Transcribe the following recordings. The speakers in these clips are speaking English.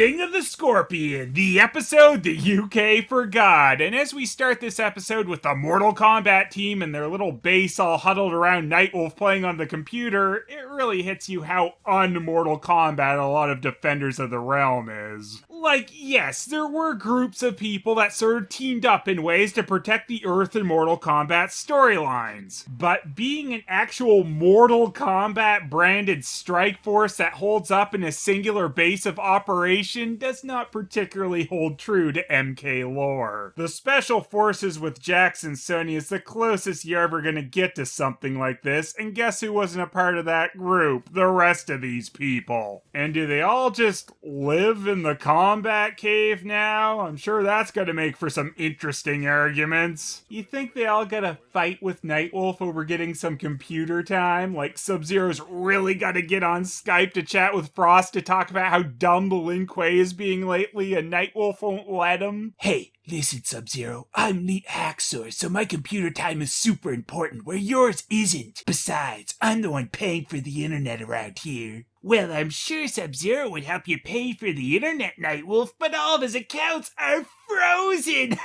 Sting of the Scorpion, the episode the UK forgot. And as we start this episode with the Mortal Kombat team and their little base all huddled around Nightwolf playing on the computer, it really hits you how un-Mortal Kombat a lot of Defenders of the Realm is. Like, yes, there were groups of people that sort of teamed up in ways to protect the Earth in Mortal Kombat storylines. But being an actual Mortal Kombat branded strike force that holds up in a singular base of operation does not particularly hold true to MK lore. The Special Forces with Jax and Sonya is the closest you're ever gonna get to something like this, and guess who wasn't a part of that group? The rest of these people. And do they all just live in the combat cave now? I'm sure that's gonna make for some interesting arguments. You think they all gotta fight with Nightwolf over getting some computer time? Like Sub-Zero's really gotta get on Skype to chat with Frost to talk about how dumb Lin Kuei is being lately and Nightwolf won't let him? Hey, listen, Sub-Zero, I'm Neat Hacksaw, so my computer time is super important, where yours isn't. Besides, I'm the one paying for the internet around here. Well, I'm sure Sub-Zero would help you pay for the internet, Nightwolf, but all of his accounts are frozen!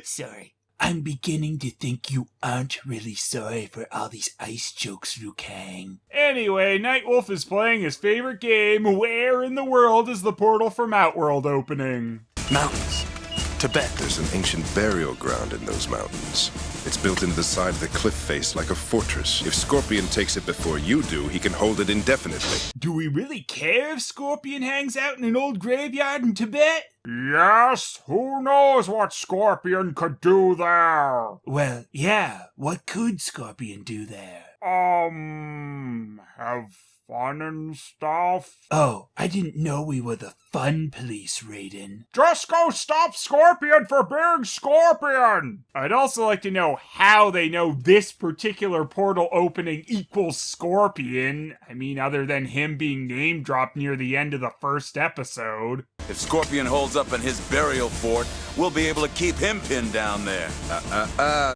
Sorry. I'm beginning to think you aren't really sorry for all these ice jokes, Liu Kang. Anyway, Nightwolf is playing his favorite game, Where in the World is the Portal from Outworld opening? Mountains. Tibet. There's an ancient burial ground in those mountains. It's built into the side of the cliff face like a fortress. If Scorpion takes it before you do, he can hold it indefinitely. Do we really care if Scorpion hangs out in an old graveyard in Tibet? Yes, who knows what Scorpion could do there? Well, yeah, what could Scorpion do there? Have fun and stuff? Oh, I didn't know we were the fun police, Raiden. Just go stop Scorpion for being Scorpion! I'd also like to know how they know this particular portal opening equals Scorpion. I mean, other than him being name dropped near the end of the first episode. If Scorpion holds up in his burial fort, we'll be able to keep him pinned down there.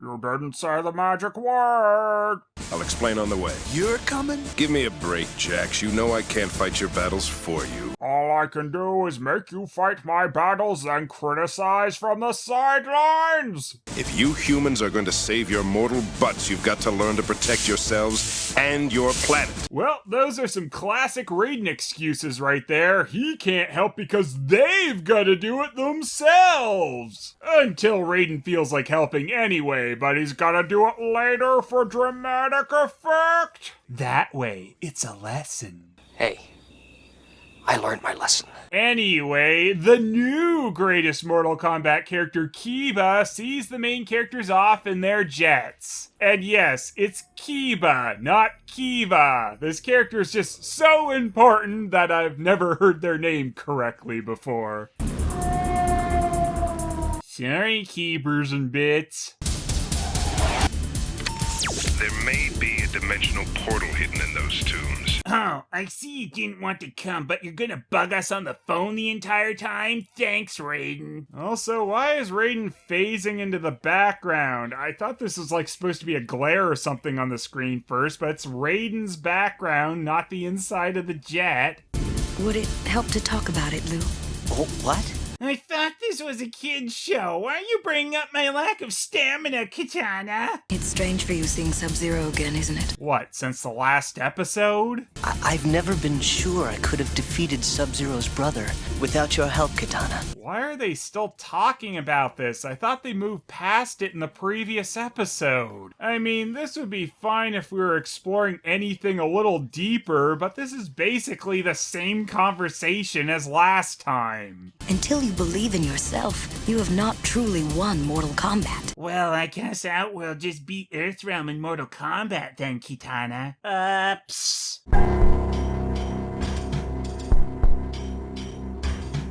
You didn't say the magic word. I'll explain on the way. You're coming? Give me a break, Jax. You know I can't fight your battles for you. All I can do is make you fight my battles and criticize from the sidelines. If you humans are going to save your mortal butts, you've got to learn to protect yourselves and your planet. Well, those are some classic Raiden excuses right there. He can't help because they've got to do it themselves. Until Raiden feels like helping anyway, but he's got to do it later for dramatic effect. That way, it's a lesson. Hey, I learned my lesson. Anyway, the new greatest Mortal Kombat character, Kiba, sees the main characters off in their jets. And yes, it's Kiba, not Kiva. This character is just so important that I've never heard their name correctly before. Sorry, keepers and bits. There may be a dimensional portal hidden in those tombs. Oh, I see you didn't want to come, but you're gonna bug us on the phone the entire time? Thanks, Raiden. Also, why is Raiden phasing into the background? I thought this was like supposed to be a glare or something on the screen first, but it's Raiden's background, not the inside of the jet. Would it help to talk about it, Lou? Oh, what? I thought this was a kid's show. Why are you bringing up my lack of stamina, Kitana? It's strange for you seeing Sub-Zero again, isn't it? What, since the last episode? I've never been sure I could have defeated Sub-Zero's brother without your help, Kitana. Why are they still talking about this? I thought they moved past it in the previous episode. I mean, this would be fine if we were exploring anything a little deeper, but this is basically the same conversation as last time. Until you believe in yourself, you have not truly won Mortal Kombat. Well, I guess Outworld just beat Earthrealm in Mortal Kombat then, Kitana. Psst.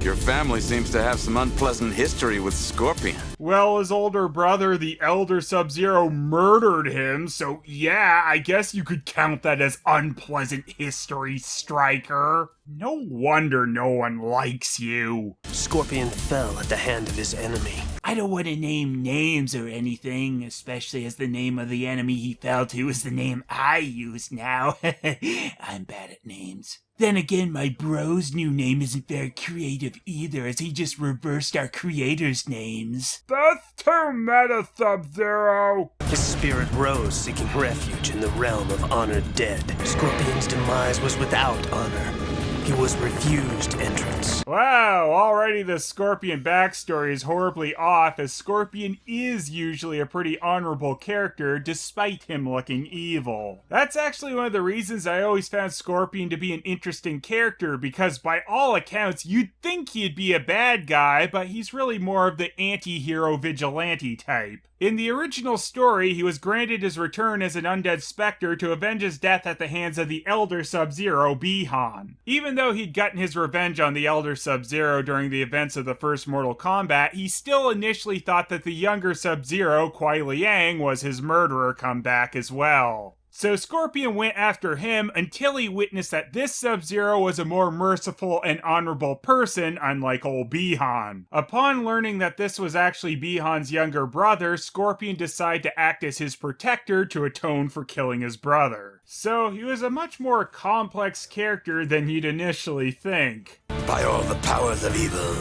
Your family seems to have some unpleasant history with Scorpion. Well, his older brother, the Elder Sub-Zero, murdered him, so yeah, I guess you could count that as unpleasant history, Striker. No wonder no one likes you. Scorpion fell at the hand of his enemy. I don't want to name names or anything, especially as the name of the enemy he fell to is the name I use now. I'm bad at names. Then again, my bro's new name isn't very creative either, as he just reversed our creators' names. That's too meta, Sub-Zero! His spirit rose, seeking refuge in the realm of honored dead. Scorpion's demise was without honor. He was refused entrance. Wow, already the Scorpion backstory is horribly off, as Scorpion is usually a pretty honorable character despite him looking evil. That's actually one of the reasons I always found Scorpion to be an interesting character, because by all accounts you'd think he'd be a bad guy, but he's really more of the anti-hero vigilante type. In the original story, he was granted his return as an undead specter to avenge his death at the hands of the Elder Sub-Zero, Bi-Han. Even though he'd gotten his revenge on the Elder Sub-Zero during the events of the first Mortal Kombat, he still initially thought that the younger Sub-Zero, Kuai Liang, was his murderer come back as well. So Scorpion went after him until he witnessed that this Sub-Zero was a more merciful and honorable person, unlike old Bi-Han. Upon learning that this was actually Bi-Han's younger brother, Scorpion decided to act as his protector to atone for killing his brother. So he was a much more complex character than you'd initially think. By all the powers of evil,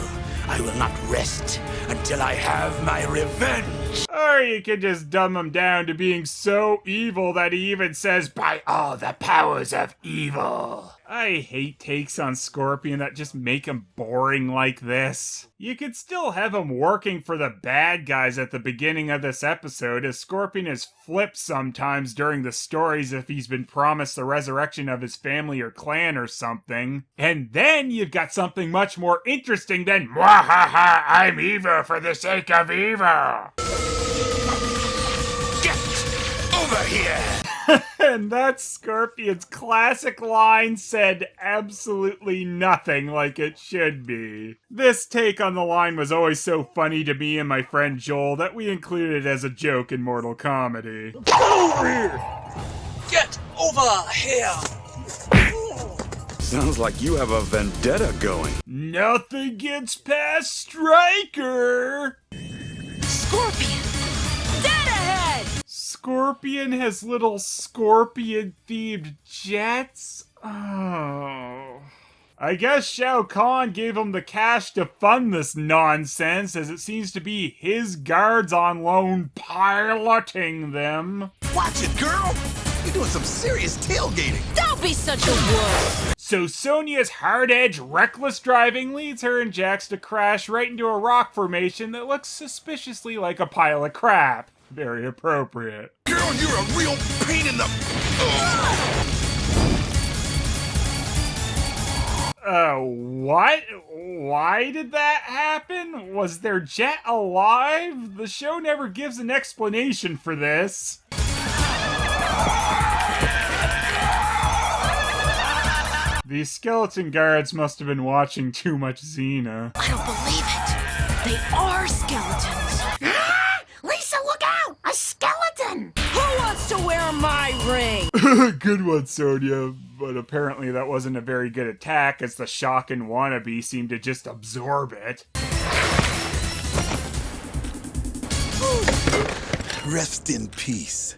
I will not rest until I have my revenge. Or you could just dumb him down to being so evil that he even says, "By all the powers of evil." I hate takes on Scorpion that just make him boring like this. You could still have him working for the bad guys at the beginning of this episode, as Scorpion is flipped sometimes during the stories if he's been promised the resurrection of his family or clan or something. And then you've got something much more interesting than, "Mwahaha, I'm evil for the sake of evil." Get over here! And that Scorpion's classic line said absolutely nothing like it should be. This take on the line was always so funny to me and my friend Joel that we included it as a joke in Mortal Comedy. Get over here! Sounds like you have a vendetta going. Nothing gets past Stryker! Scorpion! Dead ahead! Scorpion has little scorpion-themed jets? Oh. I guess Shao Kahn gave him the cash to fund this nonsense, as it seems to be his guards on loan piloting them. Watch it, girl! You're doing some serious tailgating. Don't be such a wuss! So Sonya's hard-edge, reckless driving leads her and Jax to crash right into a rock formation that looks suspiciously like a pile of crap. Very appropriate. Girl, you're a real pain in the... What? Why did that happen? Was their jet alive? The show never gives an explanation for this. These skeleton guards must have been watching too much Xena. I don't believe it. They are skeletons. Lisa, look out! A skeleton! Who wants to wear my ring? Good one, Sonya. But apparently that wasn't a very good attack, as the Shao Kahn wannabe seemed to just absorb it. Rest in peace.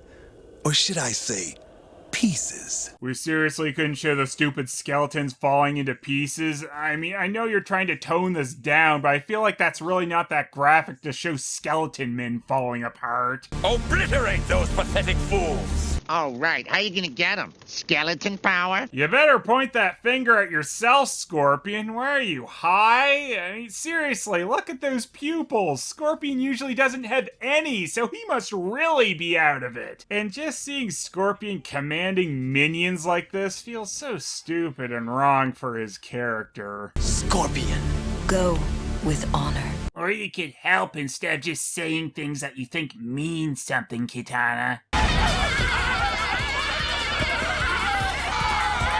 Or should I say, pieces. We seriously couldn't show the stupid skeletons falling into pieces? I mean, I know you're trying to tone this down, but I feel like that's really not that graphic to show skeleton men falling apart. Obliterate those pathetic fools! All right, how you gonna get him? Skeleton power? You better point that finger at yourself, Scorpion. Where are you, high? I mean, seriously, look at those pupils. Scorpion usually doesn't have any, so he must really be out of it. And just seeing Scorpion commanding minions like this feels so stupid and wrong for his character. Scorpion. Go with honor. Or you could help instead of just saying things that you think mean something, Kitana.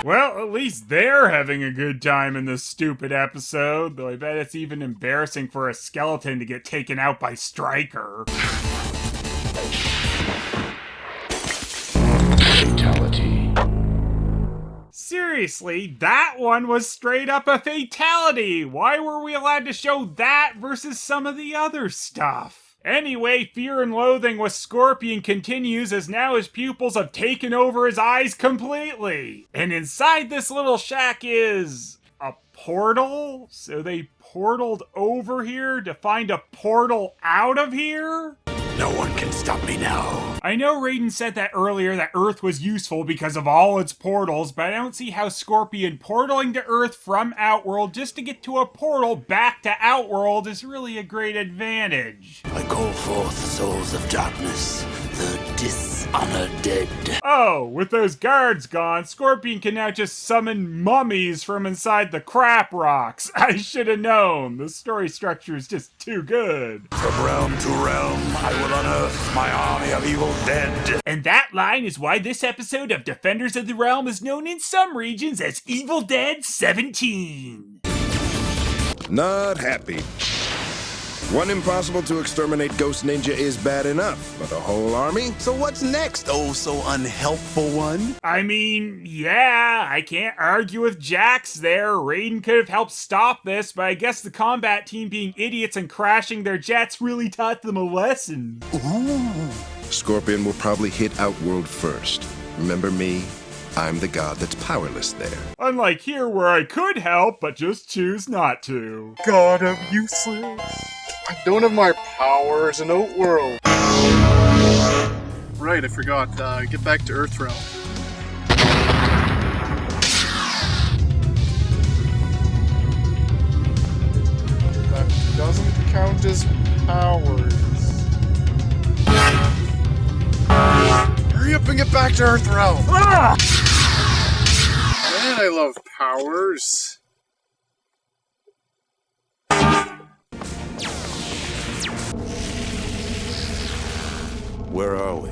Well, at least they're having a good time in this stupid episode, though I bet it's even embarrassing for a skeleton to get taken out by Stryker. Fatality. seriously, that one was straight up a fatality. Why were we allowed to show that versus some of the other stuff? Anyway, Fear and Loathing with Scorpion continues as now his pupils have taken over his eyes completely. And inside this little shack is a portal? So they portaled over here to find a portal out of here? No one can stop me now. I know Raiden said that earlier that Earth was useful because of all its portals, but I don't see how Scorpion portaling to Earth from Outworld just to get to a portal back to Outworld is really a great advantage. I call forth souls of darkness, the dishonored dead. Oh, with those guards gone, Scorpion can now just summon mummies from inside the crap rocks. I should have known. The story structure is just too good. From realm to realm, I will unearth my army of evil dead. And that line is why this episode of Defenders of the Realm is known in some regions as Evil Dead 17. Not happy. One impossible to exterminate ghost ninja is bad enough, but a whole army? So what's next, oh so unhelpful one? I mean, yeah, I can't argue with Jax there. Raiden could have helped stop this, but I guess the combat team being idiots and crashing their jets really taught them a lesson. Ooh. Scorpion will probably hit Outworld first. Remember me? I'm the god that's powerless there. Unlike here where I could help, but just choose not to. God, I'm useless. I don't have my powers in Outworld. Right, I forgot. Get back to Earthrealm. That doesn't count as powers. Hurry up and get back to Earthrealm! Ah! Man, I love powers. Where are we?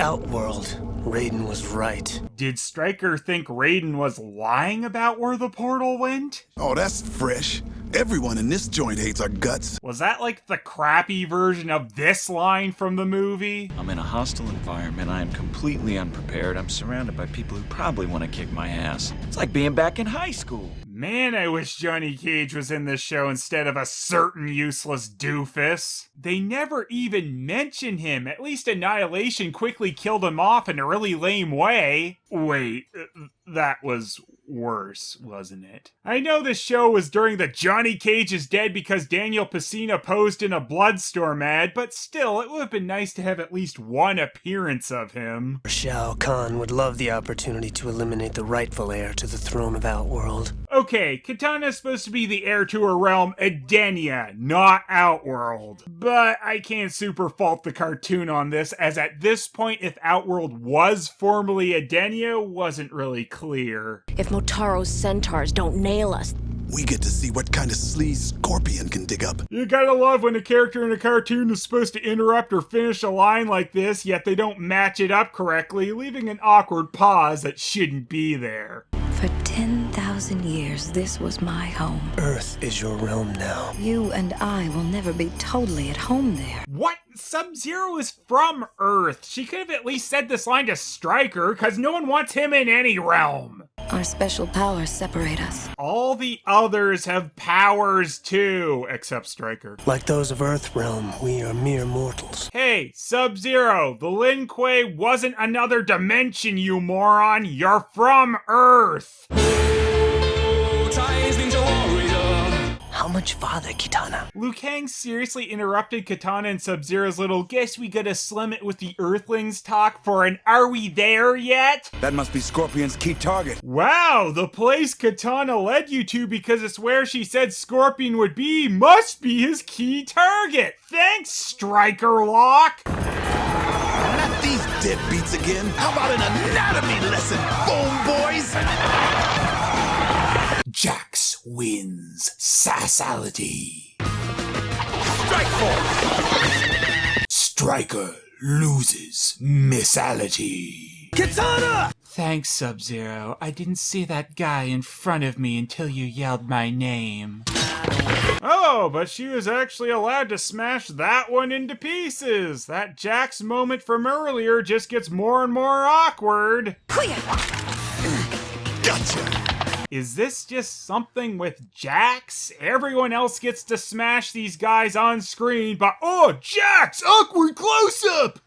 Outworld. Raiden was right. Did Stryker think Raiden was lying about where the portal went? Oh, that's fresh. Everyone in this joint hates our guts. Was that like the crappy version of this line from the movie? I'm in a hostile environment. I am completely unprepared. I'm surrounded by people who probably want to kick my ass. It's like being back in high school. Man, I wish Johnny Cage was in this show instead of a certain useless doofus. They never even mention him. At least Annihilation quickly killed him off in a really lame way. Wait, that was worse, wasn't it? I know this show was during the Johnny Cage is dead because Daniel Pacino posed in a Bloodstorm ad, but still, it would have been nice to have at least one appearance of him. Shao Kahn would love the opportunity to eliminate the rightful heir to the throne of Outworld. Okay, Kitana is supposed to be the heir to her realm, Edenia, not Outworld. But I can't super fault the cartoon on this, as at this point, if Outworld was formerly Edenia, wasn't really clear. If Motaro's centaurs don't nail us, We get to see what kind of sleaze Scorpion can dig up. You gotta love when a character in a cartoon is supposed to interrupt or finish a line like this, yet they don't match it up correctly, leaving an awkward pause that shouldn't be there. For 10,000 years, this was my home. Earth is your realm now. You and I will never be totally at home there. What? Sub-Zero is from Earth. She could have at least said this line to Stryker, cause no one wants him in any realm. Our special powers separate us. All the others have powers too, except Stryker. Like those of Earthrealm, we are mere mortals. Hey, Sub-Zero, the Lin Kuei wasn't another dimension, you moron. You're from Earth. How much farther, Kitana? Liu Kang seriously interrupted Kitana and Sub-Zero's little "guess we gotta slim it with the Earthlings" talk for an "are we there yet?" That must be Scorpion's key target. Wow, the place Kitana led you to because it's where she said Scorpion would be must be his key target. Thanks, Stryker Lock. Not these deadbeats again. How about an anatomy lesson, Bone Boys? Jax wins sassality. Strike force! Stryker loses missality. Kitana! Thanks, Sub-Zero. I didn't see that guy in front of me until you yelled my name. Oh, but she was actually allowed to smash that one into pieces. That Jax moment from earlier just gets more and more awkward. Gotcha! gotcha. Is this just something with Jax? Everyone else gets to smash these guys on screen, but oh, Jax! Awkward close-up!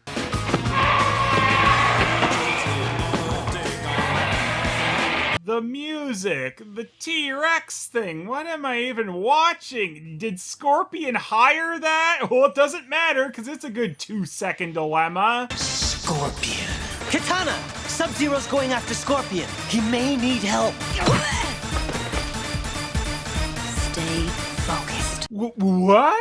The music, the T-Rex thing, what am I even watching? Did Scorpion hire that? Well, it doesn't matter, because it's a good 2-second dilemma. Scorpion. Katana! Sub-Zero's going after Scorpion. He may need help. Stay focused. What?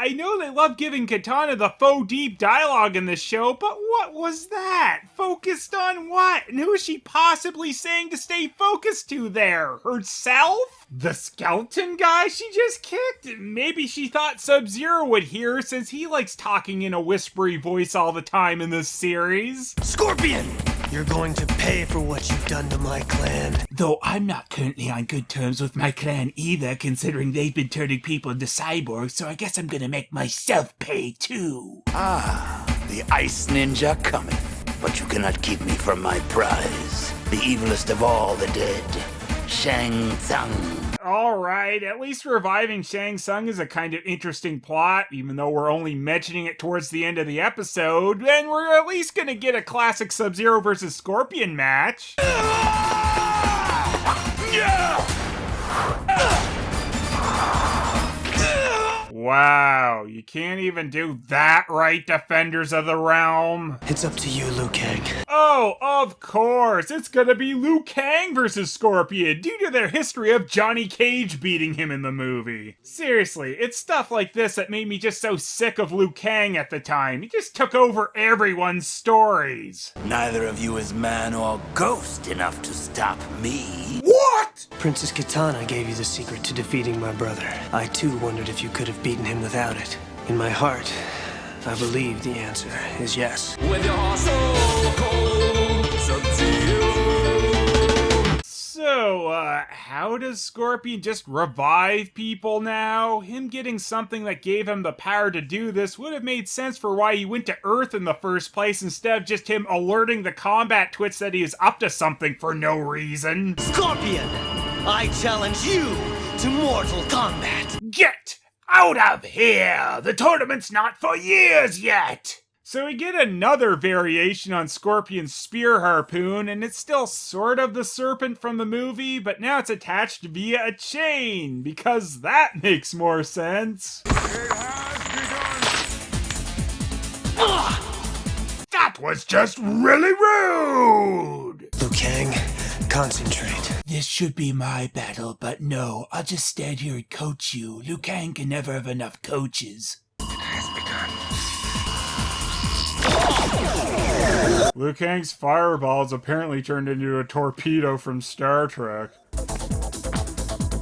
I know they love giving Katana the faux deep dialogue in this show, but what was that? Focused on what? And who is she possibly saying to stay focused to there? Herself? The skeleton guy she just kicked? Maybe she thought Sub-Zero would hear since he likes talking in a whispery voice all the time in this series. Scorpion! You're going to pay for what you've done to my clan. Though I'm not currently on good terms with my clan either, considering they've been turning people into cyborgs, so I guess I'm gonna make myself pay too. Ah, the Ice Ninja cometh. But you cannot keep me from my prize. The evilest of all the dead, Shang Tsung. Alright, at least reviving Shang Tsung is a kind of interesting plot, even though we're only mentioning it towards the end of the episode, and we're at least gonna get a classic Sub-Zero versus Scorpion match. Wow, you can't even do that right, Defenders of the Realm. It's up to you, Liu Kang. Oh, of course, it's gonna be Liu Kang versus Scorpion due to their history of Johnny Cage beating him in the movie. Seriously, it's stuff like this that made me just so sick of Liu Kang at the time. He just took over everyone's stories. Neither of you is man or ghost enough to stop me. What? Princess Katana gave you the secret to defeating my brother. I too wondered if you could have beaten him without it. In my heart, I believe the answer is yes. With your heart so cold, Sub-Zero. So, how does Scorpion just revive people now? Him getting something that gave him the power to do this would have made sense for why he went to Earth in the first place instead of just him alerting the combat twits that he is up to something for no reason. Scorpion! I challenge you to Mortal Kombat! Get out of here! The tournament's not for years yet! So we get another variation on Scorpion's spear harpoon, and it's still sort of the serpent from the movie, but now it's attached via a chain, because that makes more sense. That was just really rude! Liu Kang, concentrate. This should be my battle, but no, I'll just stand here and coach you. Liu Kang can never have enough coaches. Liu Kang's fireballs apparently turned into a torpedo from Star Trek.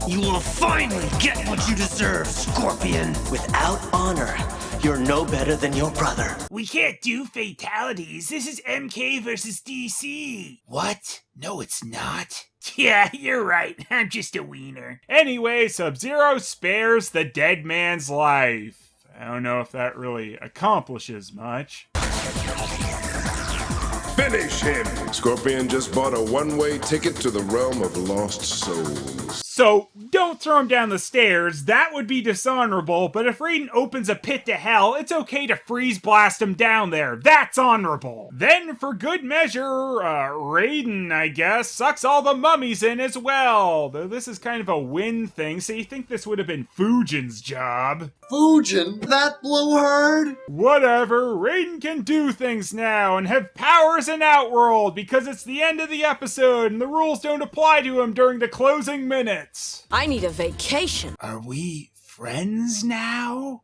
You will finally get what you deserve, Scorpion! Without honor, you're no better than your brother. We can't do fatalities. This is MK versus DC. What? No, it's not. Yeah, you're right. I'm just a wiener. Anyway, Sub-Zero spares the dead man's life. I don't know if that really accomplishes much. Finish him! Scorpion just bought a one-way ticket to the realm of lost souls. So, don't throw him down the stairs, that would be dishonorable, but if Raiden opens a pit to hell, it's okay to freeze blast him down there. That's honorable. Then, for good measure, Raiden, I guess, sucks all the mummies in as well. Though this is kind of a win thing, so you think this would have been Fujin's job. Fujin? That blowhard? Whatever, Raiden can do things now and have powers in Outworld because it's the end of the episode and the rules don't apply to him during the closing minutes. I need a vacation. Are we friends now?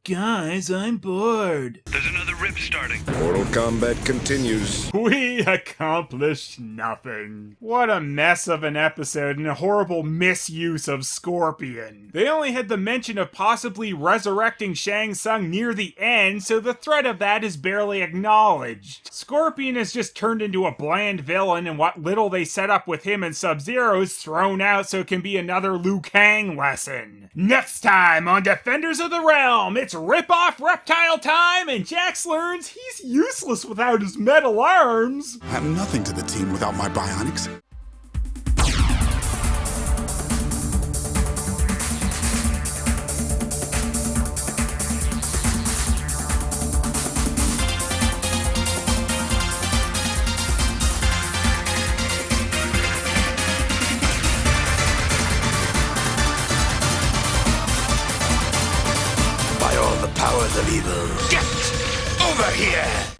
Guys, I'm bored. There's another rip starting. Mortal Kombat continues. We accomplished nothing. What a mess of an episode and a horrible misuse of Scorpion. They only had the mention of possibly resurrecting Shang Tsung near the end, so the threat of that is barely acknowledged. Scorpion has just turned into a bland villain, and what little they set up with him and Sub-Zero is thrown out so it can be another Liu Kang lesson. Next time on Defenders of the Realm, it's rip-off reptile time, and Jax learns he's useless without his metal arms. I'm nothing to the team without my bionics. Powers of evil. Get over here!